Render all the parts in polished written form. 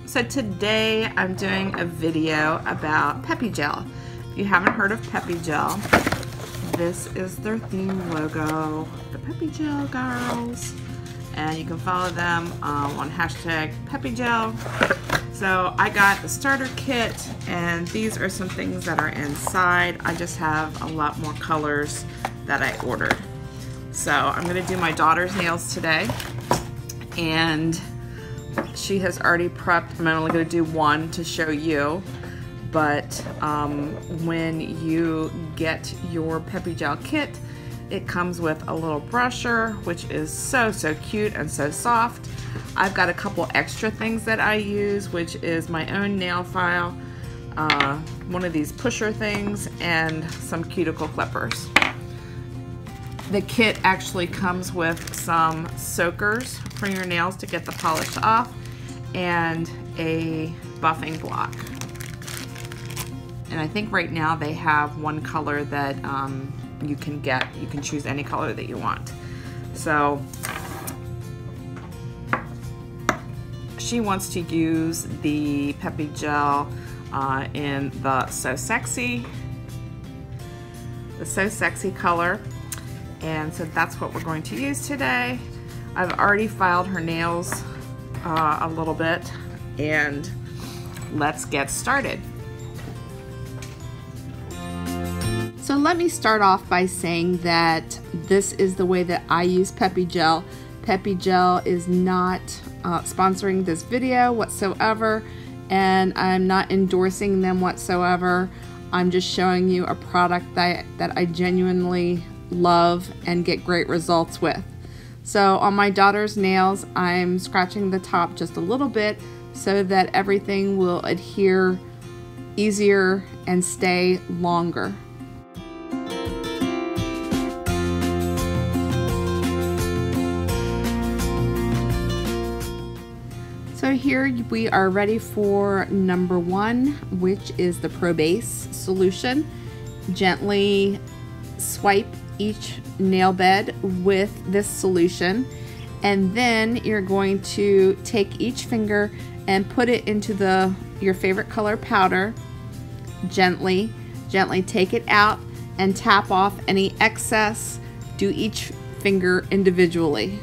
So today I'm doing a video about Peppi Gel. If you haven't heard of Peppi Gel, this is their theme logo, the Peppi Gel girls. And you can follow them on hashtag Peppi Gel. So I got the starter kit, and these are some things that are inside. I just have a lot more colors that I ordered. So I'm gonna do my daughter's nails today, and she has already prepped. I'm only gonna do one to show you, but when you get your Peppi Gel kit, it comes with a little brusher, which is so cute and so soft. I've got a couple extra things that I use, which is my own nail file, one of these pusher things, and some cuticle clippers. The kit actually comes with some soakers for your nails to get the polish off, and a buffing block. And I think right now they have one color that you can get. You can choose any color that you want. So she wants to use the Peppi Gel in the So Sexy color. And so that's what we're going to use today. I've already filed her nails a little bit, and let's get started. So let me start off by saying that this is the way that I use Peppi Gel. Peppi Gel is not sponsoring this video whatsoever, and I'm not endorsing them whatsoever. I'm just showing you a product that I genuinely love and get great results with. So on my daughter's nails, I'm scratching the top just a little bit so that everything will adhere easier and stay longer. So here we are ready for number one, which is the Pro Base solution. Gently swipe each nail bed with this solution, and then you're going to take each finger and put it into your favorite color powder. Gently take it out and tap off any excess. Do each finger individually.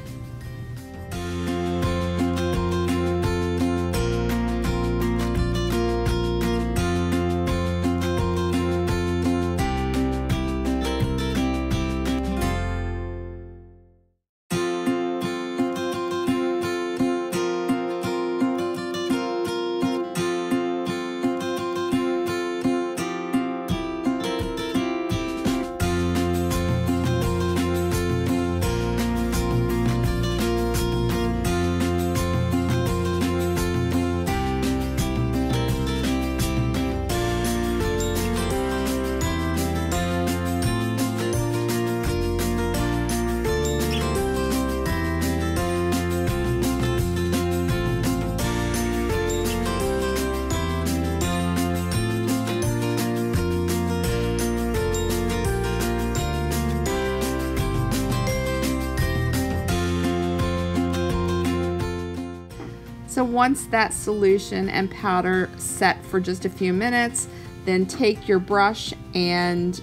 So once that solution and powder set for just a few minutes, then take your brush and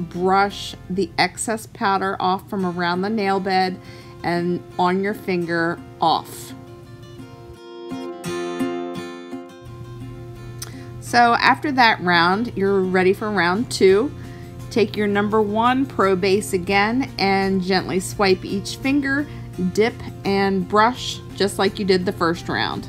brush the excess powder off from around the nail bed and on your finger off. So after that round, you're ready for round two. Take your number one Pro Base again and gently swipe each finger, dip and brush just like you did the first round.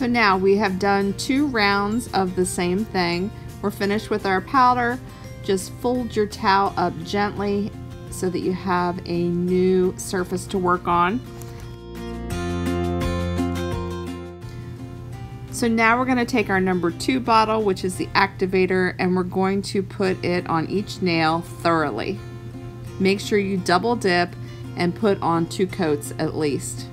So now we have done 2 rounds of the same thing. We're finished with our powder. Just fold your towel up gently so that you have a new surface to work on. So now we're going to take our number 2 bottle, which is the activator, and we're going to put it on each nail thoroughly. Make sure you double dip and put on 2 coats at least.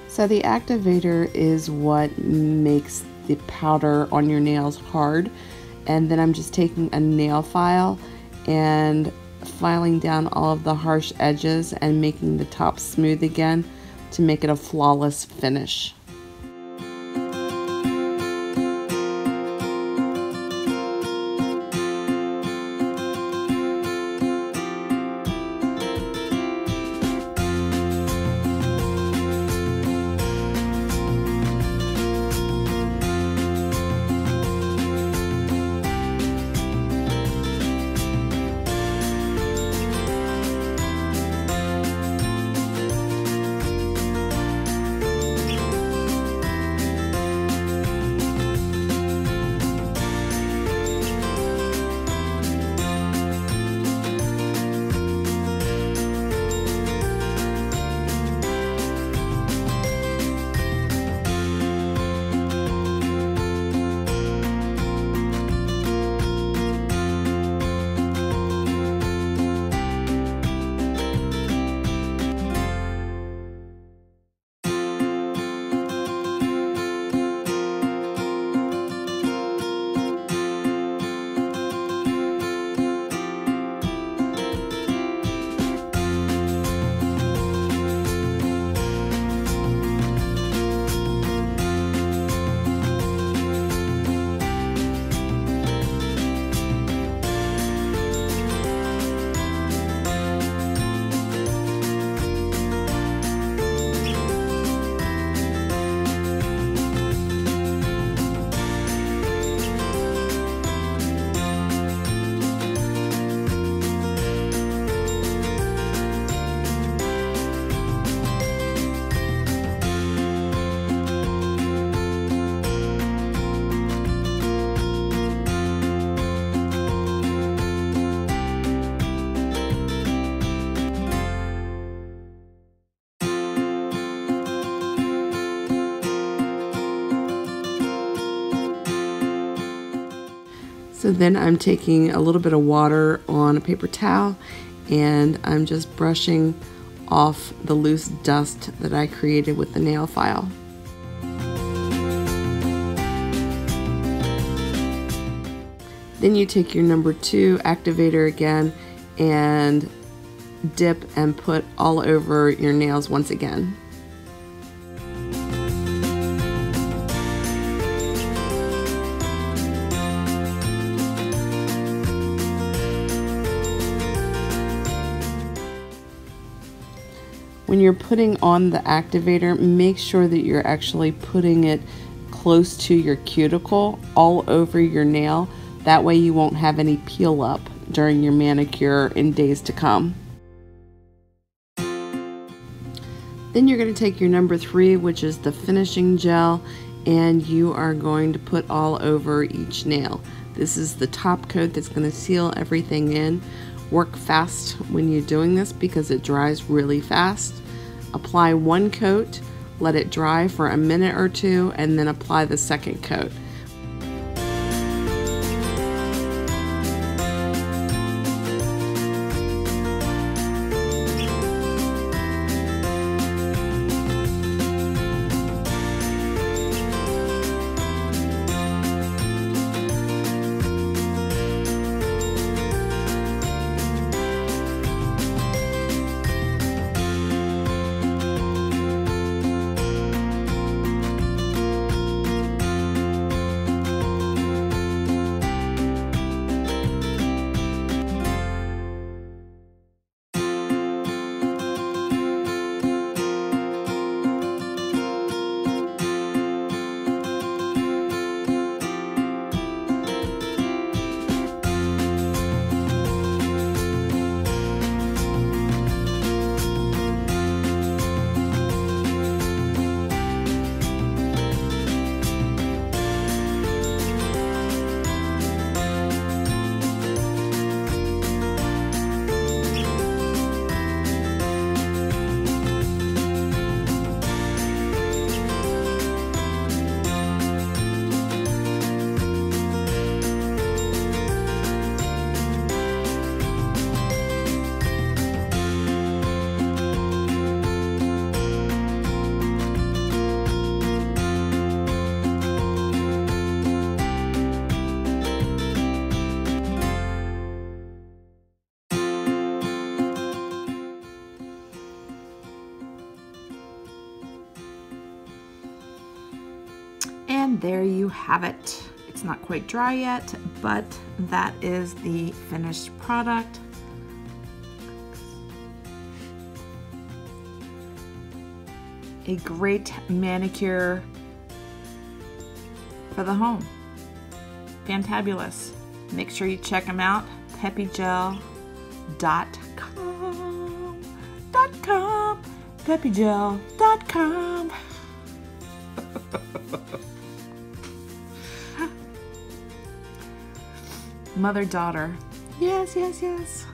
So the activator is what makes the powder on your nails hard, and then I'm just taking a nail file and filing down all of the harsh edges and making the top smooth again to make it a flawless finish. So then I'm taking a little bit of water on a paper towel and I'm just brushing off the loose dust that I created with the nail file. Then you take your number 2 activator again and dip and put all over your nails once again. When you're putting on the activator, make sure that you're actually putting it close to your cuticle, all over your nail. That way you won't have any peel up during your manicure in days to come. Then you're going to take your number 3, which is the finishing gel, and you are going to put all over each nail. This is the top coat that's going to seal everything in. Work fast when you're doing this because it dries really fast. Apply 1 coat, let it dry for a minute or 2, and then apply the second coat. And there you have it. It's not quite dry yet, but that is the finished product. A great manicure for the home. Fantabulous. Make sure you check them out. PeppiGel.com. PeppiGel.com. Mother-daughter. Yes, yes, yes.